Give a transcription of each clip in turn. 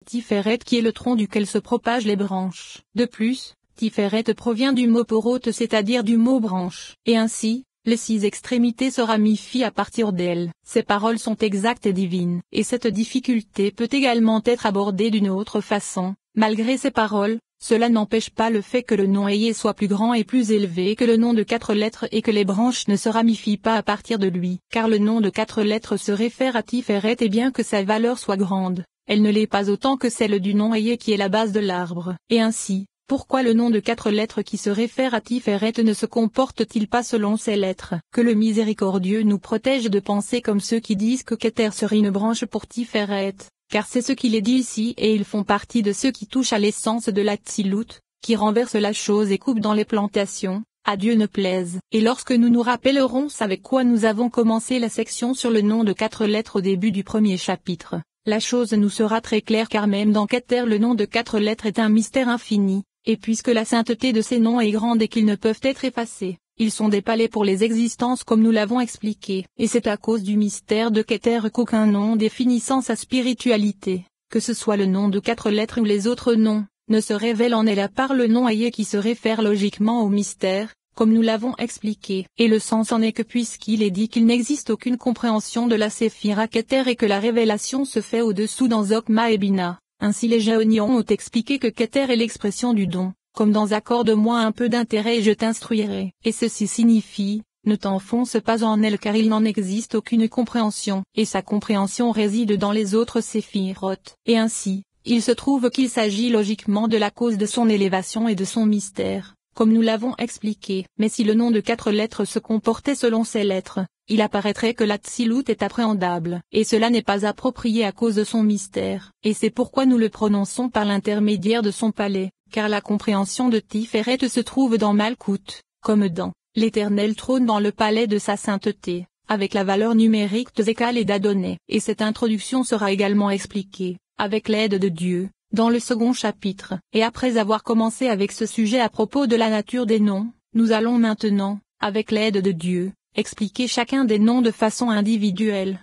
Tiferet qui est le tronc duquel se propagent les branches. De plus, Tiferet provient du mot porote, c'est-à-dire du mot branche. Et ainsi, les 6 extrémités se ramifient à partir d'elles. Ces paroles sont exactes et divines. Et cette difficulté peut également être abordée d'une autre façon. Malgré ces paroles, cela n'empêche pas le fait que le nom Ayé soit plus grand et plus élevé que le nom de 4 lettres et que les branches ne se ramifient pas à partir de lui. Car le nom de 4 lettres se réfère à Tiferet et bien que sa valeur soit grande, elle ne l'est pas autant que celle du nom Ayé qui est la base de l'arbre. Et ainsi, pourquoi le nom de 4 lettres qui se réfère à Tiferet ne se comporte-t-il pas selon ces lettres? Que le miséricordieux nous protège de penser comme ceux qui disent que Keter serait une branche pour Tiferet, car c'est ce qu'il est dit ici et ils font partie de ceux qui touchent à l'essence de l'Atsilut, qui renversent la chose et coupent dans les plantations, à Dieu ne plaise. Et lorsque nous nous rappellerons avec quoi nous avons commencé la section sur le nom de 4 lettres au début du premier chapitre, la chose nous sera très claire car même dans Keter le nom de 4 lettres est un mystère infini. Et puisque la sainteté de ces noms est grande et qu'ils ne peuvent être effacés, ils sont des palais pour les existences comme nous l'avons expliqué. Et c'est à cause du mystère de Keter qu'aucun nom définissant sa spiritualité, que ce soit le nom de 4 lettres ou les autres noms, ne se révèle en elle à part le nom Ayé qui se réfère logiquement au mystère, comme nous l'avons expliqué. Et le sens en est que puisqu'il est dit qu'il n'existe aucune compréhension de la séphira Keter et que la révélation se fait au-dessous dans Zokma et Bina. Ainsi les Géonions ont expliqué que Keter est l'expression du don, comme dans accorde-moi un peu d'intérêt et je t'instruirai. Et ceci signifie, ne t'enfonce pas en elle car il n'en existe aucune compréhension, et sa compréhension réside dans les autres séphirotes. Et ainsi, il se trouve qu'il s'agit logiquement de la cause de son élévation et de son mystère, comme nous l'avons expliqué. Mais si le nom de 4 lettres se comportait selon ces lettres, il apparaîtrait que l'Atsilut est appréhendable, et cela n'est pas approprié à cause de son mystère, et c'est pourquoi nous le prononçons par l'intermédiaire de son palais, car la compréhension de Tiferet se trouve dans Malkout, comme dans l'Éternel trône dans le palais de sa sainteté, avec la valeur numérique de Zekal et d'Adonai. Et cette introduction sera également expliquée, avec l'aide de Dieu, dans le second chapitre. Et après avoir commencé avec ce sujet à propos de la nature des noms, nous allons maintenant, avec l'aide de Dieu, expliquer chacun des noms de façon individuelle.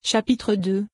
Chapitre 2.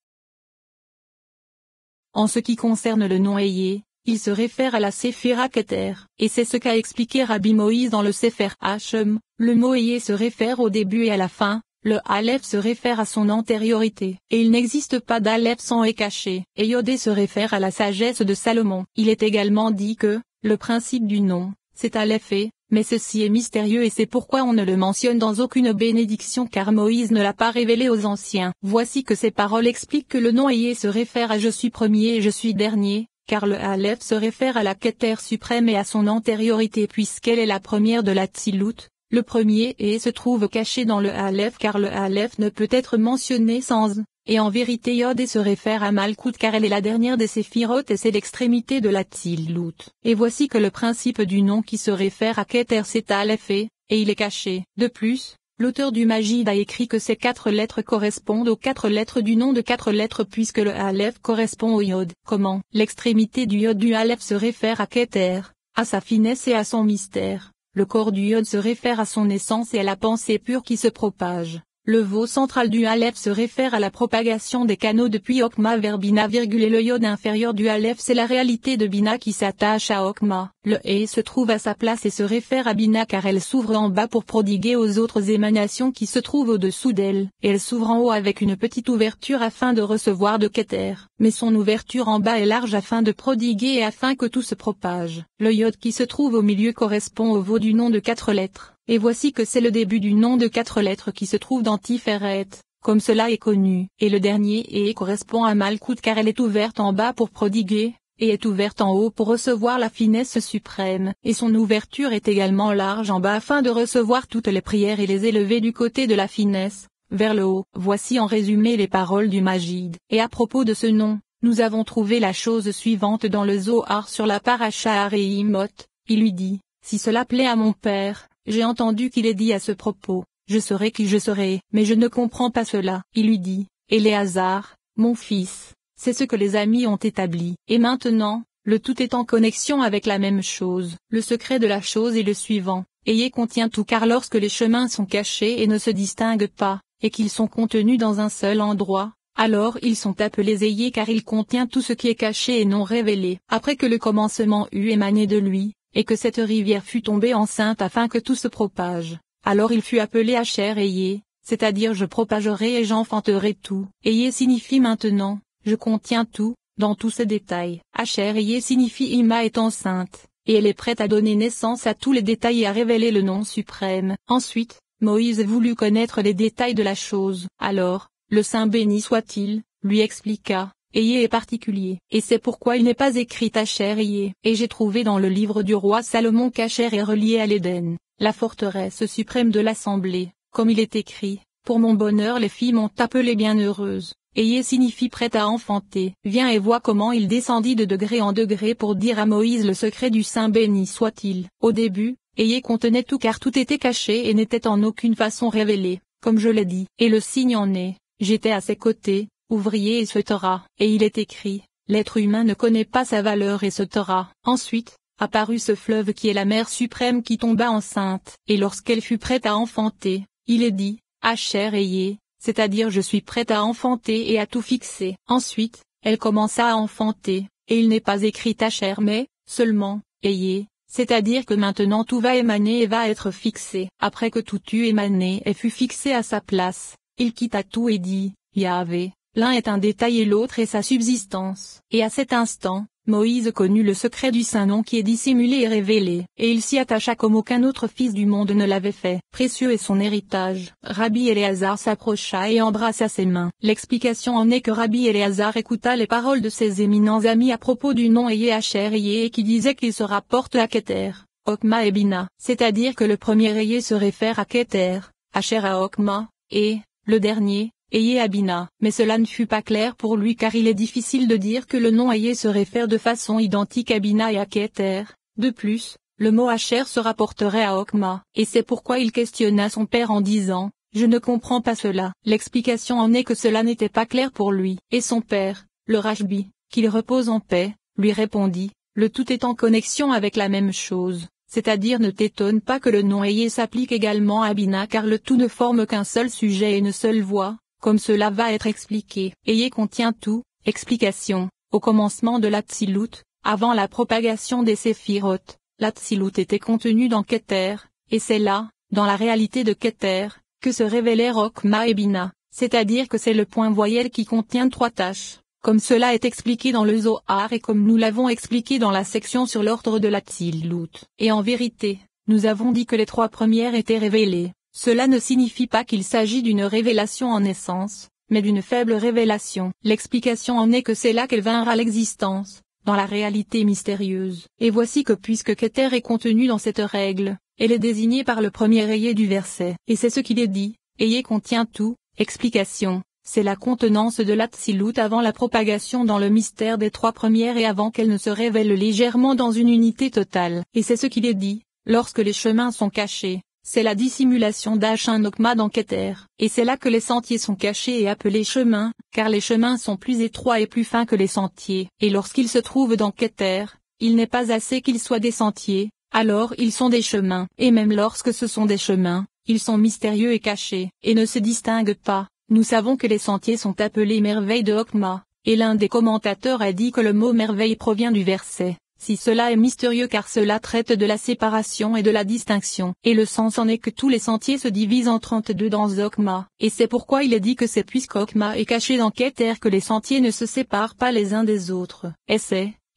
En ce qui concerne le nom Ayé, il se réfère à la séphira Keter, et c'est ce qu'a expliqué Rabbi Moïse dans le Sefer Hachem. Le mot Ayé se réfère au début et à la fin, le Aleph se réfère à son antériorité, et il n'existe pas d'Aleph sans E caché, et Yodé se réfère à la sagesse de Salomon. Il est également dit que, le principe du nom, c'est Aleph et, mais ceci est mystérieux et c'est pourquoi on ne le mentionne dans aucune bénédiction car Moïse ne l'a pas révélé aux anciens. Voici que ces paroles expliquent que le nom Ayé se réfère à je suis premier et je suis dernier, car le Aleph se réfère à la Keter suprême et à son antériorité puisqu'elle est la première de la Tsilut. Le premier et se trouve caché dans le Aleph car le Aleph ne peut être mentionné sans et en vérité Yod se réfère à Malkout car elle est la dernière des séphirotes et c'est l'extrémité de la Tsilut. Et voici que le principe du nom qui se réfère à Keter c'est Aleph et il est caché. De plus, l'auteur du Magid a écrit que ces 4 lettres correspondent aux 4 lettres du nom de 4 lettres puisque le Aleph correspond au Yod. Comment? L'extrémité du Yod du Aleph se réfère à Keter, à sa finesse et à son mystère. Le corps du Yod se réfère à son essence et à la pensée pure qui se propage. Le veau central du Aleph se réfère à la propagation des canaux depuis Okma vers Bina, et le Yod inférieur du Aleph c'est la réalité de Bina qui s'attache à Okma. Le E se trouve à sa place et se réfère à Bina car elle s'ouvre en bas pour prodiguer aux autres émanations qui se trouvent au-dessous d'elle, et elle s'ouvre en haut avec une petite ouverture afin de recevoir de Keter. Mais son ouverture en bas est large afin de prodiguer et afin que tout se propage. Le Yod qui se trouve au milieu correspond au veau du nom de 4 lettres. Et voici que c'est le début du nom de 4 lettres qui se trouve dans Tiferet, comme cela est connu. Et le dernier et correspond à Malkout car elle est ouverte en bas pour prodiguer, et est ouverte en haut pour recevoir la finesse suprême. Et son ouverture est également large en bas afin de recevoir toutes les prières et les élever du côté de la finesse, vers le haut. Voici en résumé les paroles du Magid. Et à propos de ce nom, nous avons trouvé la chose suivante dans le Zohar sur la paracha Areimot. Il lui dit, si cela plaît à mon père, j'ai entendu qu'il ait dit à ce propos, je serai qui je serai, mais je ne comprends pas cela. Il lui dit, Éléazar, mon fils, c'est ce que les amis ont établi. Et maintenant, le tout est en connexion avec la même chose. Le secret de la chose est le suivant, Ayé contient tout car lorsque les chemins sont cachés et ne se distinguent pas, et qu'ils sont contenus dans un seul endroit, Alors ils sont appelés Ayés car il contient tout ce qui est caché et non révélé. Après que le commencement eut émané de lui, et que cette rivière fut tombée enceinte afin que tout se propage, alors il fut appelé Asher Ayé, c'est-à-dire je propagerai et j'enfanterai tout. Ayé signifie maintenant, je contiens tout, dans tous ses détails. Asher Ayé signifie Ima est enceinte, et elle est prête à donner naissance à tous les détails et à révéler le nom suprême. Ensuite, Moïse voulut connaître les détails de la chose. Alors, le Saint béni soit-il, lui expliqua, Ayé est particulier. Et c'est pourquoi il n'est pas écrit Asher Ayé. Et j'ai trouvé dans le livre du roi Salomon qu'Asher est relié à l'Éden, la forteresse suprême de l'assemblée, comme il est écrit, pour mon bonheur les filles m'ont appelée bienheureuse. Ayé signifie prête à enfanter. Viens et vois comment il descendit de degré en degré pour dire à Moïse le secret du Saint béni soit-il. Au début, Ayé contenait tout car tout était caché et n'était en aucune façon révélé, comme je l'ai dit. Et le signe en est, j'étais à ses côtés, ouvrier et se taira. Et il est écrit, l'être humain ne connaît pas sa valeur et se taira. Ensuite, apparut ce fleuve qui est la mer suprême qui tomba enceinte. Et lorsqu'elle fut prête à enfanter, il est dit, Asher Ayé, c'est-à-dire je suis prête à enfanter et à tout fixer. Ensuite, elle commença à enfanter, et il n'est pas écrit Asher mais, seulement, Ayé, c'est-à-dire que maintenant tout va émaner et va être fixé. Après que tout eut émané et fut fixé à sa place, il quitta tout et dit, Yahvé, l'un est un détail et l'autre est sa subsistance. Et à cet instant, Moïse connut le secret du Saint-Nom qui est dissimulé et révélé, et il s'y attacha comme aucun autre fils du monde ne l'avait fait. Précieux est son héritage. Rabbi Éléazar s'approcha et embrassa ses mains. L'explication en est que Rabbi Éléazar écouta les paroles de ses éminents amis à propos du nom Ayé Asher Ayé et qui disait qu'il se rapporte à Keter, Okma et Bina. C'est-à-dire que le premier Ayé se réfère à Keter, Asher à Okma, et, le dernier, Ayé à Bina. Mais cela ne fut pas clair pour lui car il est difficile de dire que le nom Ayé se réfère de façon identique à Bina et à Keter. De plus, le mot Asher se rapporterait à Okma, et c'est pourquoi il questionna son père en disant, je ne comprends pas cela. L'explication en est que cela n'était pas clair pour lui. Et son père, le Rashbi, qu'il repose en paix, lui répondit, le tout est en connexion avec la même chose. C'est-à-dire ne t'étonne pas que le nom Ayé s'applique également à Bina car le tout ne forme qu'un seul sujet et une seule voix. Comme cela va être expliqué. Ayé contient tout. Explication. Au commencement de l'Atsilut, avant la propagation des Séphiroth, l'Atsilut était contenu dans Keter, et c'est là, dans la réalité de Keter, que se révélèrent Okma et Bina, c'est-à-dire que c'est le point voyelle qui contient trois tâches, comme cela est expliqué dans le Zohar et comme nous l'avons expliqué dans la section sur l'ordre de l'Atsilut. Et en vérité, nous avons dit que les trois premières étaient révélées. Cela ne signifie pas qu'il s'agit d'une révélation en essence, mais d'une faible révélation. L'explication en est que c'est là qu'elle vinrent à l'existence, dans la réalité mystérieuse. Et voici que puisque Keter est contenu dans cette règle, elle est désignée par le premier Ayé du verset. Et c'est ce qu'il est dit, Ayé contient tout. Explication, c'est la contenance de l'Atsilut avant la propagation dans le mystère des trois premières et avant qu'elle ne se révèle légèrement dans une unité totale. Et c'est ce qu'il est dit, lorsque les chemins sont cachés. C'est la dissimulation d'Ashin Okma dans Keter. Et c'est là que les sentiers sont cachés et appelés chemins, car les chemins sont plus étroits et plus fins que les sentiers. Et lorsqu'ils se trouvent dans Keter, il n'est pas assez qu'ils soient des sentiers, alors ils sont des chemins. Et même lorsque ce sont des chemins, ils sont mystérieux et cachés, et ne se distinguent pas. Nous savons que les sentiers sont appelés merveilles de Okma, et l'un des commentateurs a dit que le mot merveille provient du verset. Si cela est mystérieux car cela traite de la séparation et de la distinction. Et le sens en est que tous les sentiers se divisent en 32 dans Okma. Et c'est pourquoi il est dit que c'est puisqu'Okma est caché dans Keter que les sentiers ne se séparent pas les uns des autres.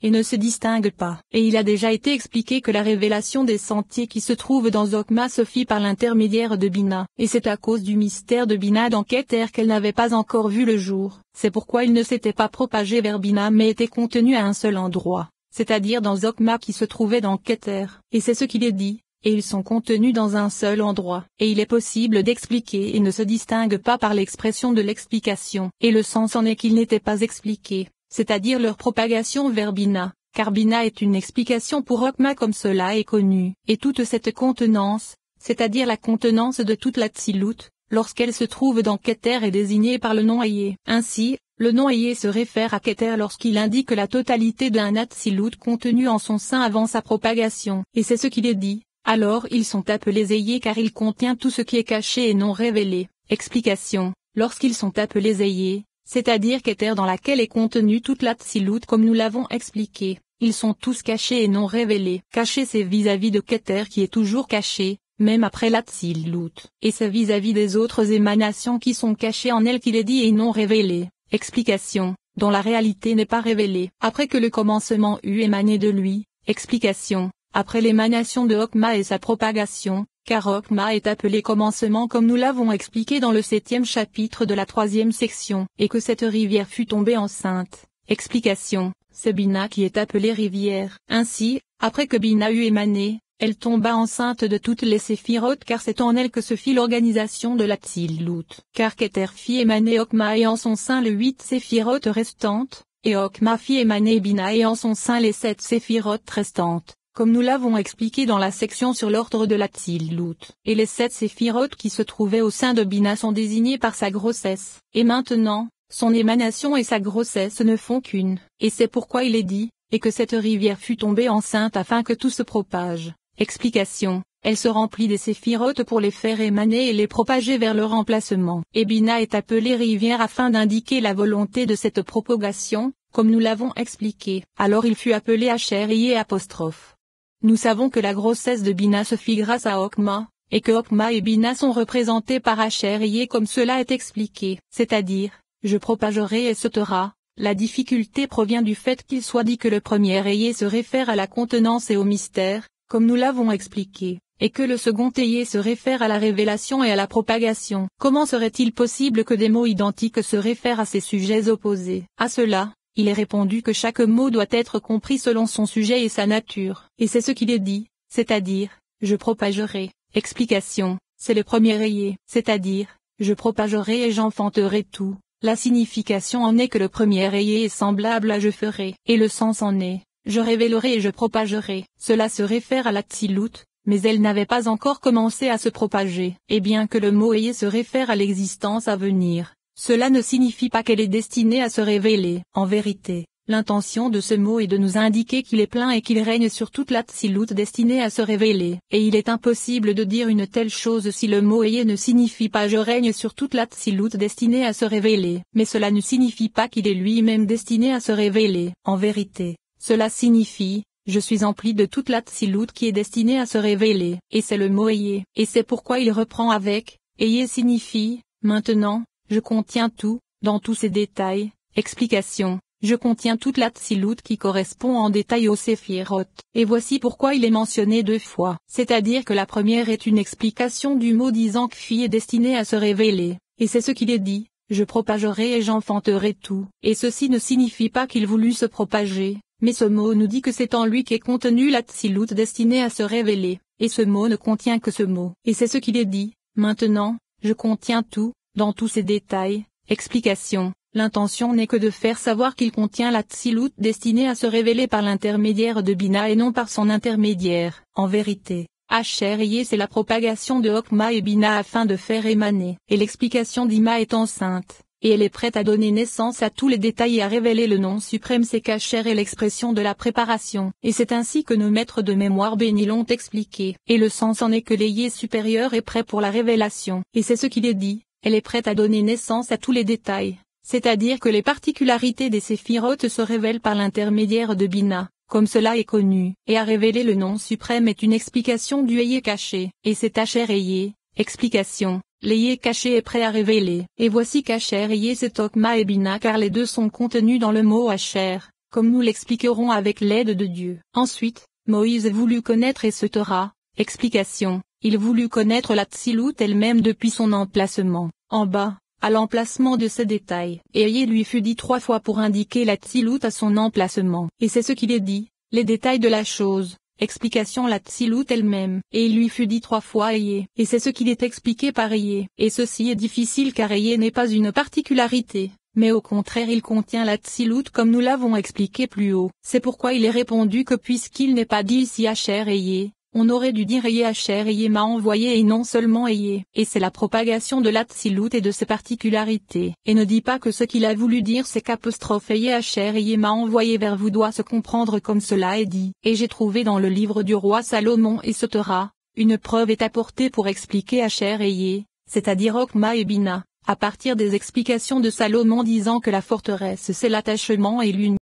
Et ne se distinguent pas. Et il a déjà été expliqué que la révélation des sentiers qui se trouvent dans Okma se fit par l'intermédiaire de Bina. Et c'est à cause du mystère de Bina dans Keter qu'elle n'avait pas encore vu le jour. C'est pourquoi il ne s'était pas propagé vers Bina mais était contenu à un seul endroit. C'est-à-dire dans Okma qui se trouvait dans Keter. Et c'est ce qu'il est dit, et ils sont contenus dans un seul endroit. Et il est possible d'expliquer et ne se distinguent pas par l'expression de l'explication. Et le sens en est qu'ils n'étaient pas expliqués, c'est-à-dire leur propagation vers Bina, car Bina est une explication pour Okma comme cela est connu. Et toute cette contenance, c'est-à-dire la contenance de toute l'Atsilut, lorsqu'elle se trouve dans Keter est désignée par le nom Ayé. Ainsi, le nom Ayé se réfère à Keter lorsqu'il indique la totalité d'un Atsilut contenu en son sein avant sa propagation. Et c'est ce qu'il est dit, alors ils sont appelés Ayé car il contient tout ce qui est caché et non révélé. Explication, lorsqu'ils sont appelés Ayé, c'est-à-dire qu'Éther dans laquelle est contenue toute l'Atsilut comme nous l'avons expliqué. Ils sont tous cachés et non révélés. Caché c'est vis-à-vis de Keter qui est toujours caché, même après l'Atsilut. Et c'est vis-à-vis des autres émanations qui sont cachées en elle qu'il est dit et non révélées. Explication, dont la réalité n'est pas révélée. Après que le commencement eut émané de lui. Explication, après l'émanation de Okma et sa propagation, car Okma est appelé commencement comme nous l'avons expliqué dans le 7e chapitre de la 3e section, et que cette rivière fut tombée enceinte. Explication, c'est Bina qui est appelée rivière. Ainsi, après que Bina eut émané, elle tomba enceinte de toutes les séphirotes car c'est en elle que se fit l'organisation de l'Atsilut. Car Keter fit émaner Okma et en son sein les 8 séphirotes restantes, et Okma fit émaner Bina et en son sein les 7 séphirotes restantes, comme nous l'avons expliqué dans la section sur l'ordre de l'Atsilut. Et les 7 séphirotes qui se trouvaient au sein de Bina sont désignés par sa grossesse. Et maintenant, son émanation et sa grossesse ne font qu'une, et c'est pourquoi il est dit, et que cette rivière fut tombée enceinte afin que tout se propage. Explication, elle se remplit des séphirotes pour les faire émaner et les propager vers leur emplacement. Et Bina est appelée rivière afin d'indiquer la volonté de cette propagation, comme nous l'avons expliqué. Alors il fut appelé Asher apostrophe. Nous savons que la grossesse de Bina se fit grâce à Okma, et que Okma et Bina sont représentés par Asher comme cela est expliqué, c'est-à-dire, je propagerai et sautera. La difficulté provient du fait qu'il soit dit que le premier ayé se réfère à la contenance et au mystère, comme nous l'avons expliqué, et que le second ayé se réfère à la révélation et à la propagation. Comment serait-il possible que des mots identiques se réfèrent à ces sujets opposés? À cela, il est répondu que chaque mot doit être compris selon son sujet et sa nature. Et c'est ce qu'il est dit, c'est-à-dire, je propagerai. Explication, c'est le premier ayé, c'est-à-dire, je propagerai et j'enfanterai tout. La signification en est que le premier ayé est semblable à je ferai, et le sens en est, je révélerai et je propagerai. Cela se réfère à l'Atsilut, mais elle n'avait pas encore commencé à se propager. Et bien que le mot ayé se réfère à l'existence à venir, cela ne signifie pas qu'elle est destinée à se révéler. En vérité, l'intention de ce mot est de nous indiquer qu'il est plein et qu'il règne sur toute l'Atsilut destinée à se révéler. Et il est impossible de dire une telle chose si le mot ayé ne signifie pas je règne sur toute l'Atsilut destinée à se révéler. Mais cela ne signifie pas qu'il est lui-même destiné à se révéler. En vérité, cela signifie, je suis empli de toute l'Atsilut qui est destinée à se révéler. Et c'est le mot ayé. Et c'est pourquoi il reprend avec, ayé signifie, maintenant, je contiens tout, dans tous ses détails. Explication. Je contiens toute l'Atsilut qui correspond en détail aux séphirotes. Et voici pourquoi il est mentionné 2 fois. C'est-à-dire que la première est une explication du mot disant que fille est destinée à se révéler. Et c'est ce qu'il est dit, je propagerai et j'enfanterai tout. Et ceci ne signifie pas qu'il voulut se propager, mais ce mot nous dit que c'est en lui qu'est contenu l'Atsilut destinée à se révéler. Et ce mot ne contient que ce mot. Et c'est ce qu'il est dit, maintenant, je contiens tout, dans tous ses détails. Explication. L'intention n'est que de faire savoir qu'il contient l'Atsilut destiné à se révéler par l'intermédiaire de Bina et non par son intermédiaire. En vérité, Asher c'est la propagation de Okma et Bina afin de faire émaner. Et l'explication d'Ima est enceinte, et elle est prête à donner naissance à tous les détails et à révéler le nom suprême c'est qu'Asher est l'expression de la préparation. Et c'est ainsi que nos maîtres de mémoire bénis l'ont expliqué. Et le sens en est que l'ayé supérieur est prêt pour la révélation. Et c'est ce qu'il est dit, elle est prête à donner naissance à tous les détails. C'est-à-dire que les particularités des séphirotes se révèlent par l'intermédiaire de Bina, comme cela est connu, et à révéler le nom suprême est une explication du ayé caché, et c'est Asher ayé. Explication, l'ayé caché est prêt à révéler, et voici qu'Asher ayé c'est Okma et Bina car les deux sont contenus dans le mot Asher, comme nous l'expliquerons avec l'aide de Dieu. Ensuite, Moïse voulut connaître et se Torah. Explication, il voulut connaître l'Atsilut elle-même depuis son emplacement, en bas, à l'emplacement de ces détails. Et ayé lui fut dit 3 fois pour indiquer l'Atsilut à son emplacement. Et c'est ce qu'il est dit, les détails de la chose. Explication l'Atsilut elle-même. Et il lui fut dit 3 fois ayé. Et c'est ce qu'il est expliqué par ayé. Et ceci est difficile car ayé n'est pas une particularité, mais au contraire il contient l'Atsilut comme nous l'avons expliqué plus haut. C'est pourquoi il est répondu que puisqu'il n'est pas dit ici Asher ayé, on aurait dû dire ayé Asher ayé m'a envoyé et non seulement ayé. Et c'est la propagation de l'Atsilut et de ses particularités. Et ne dit pas que ce qu'il a voulu dire c'est qu'apostrophe ayé Asher ayé m'a envoyé vers vous doit se comprendre comme cela est dit. Et j'ai trouvé dans le livre du roi Salomon et Sotera, une preuve est apportée pour expliquer Asher ayé, c'est-à-dire Okma et Bina. à partir des explications de Salomon disant que la forteresse c'est l'attachement et l'union.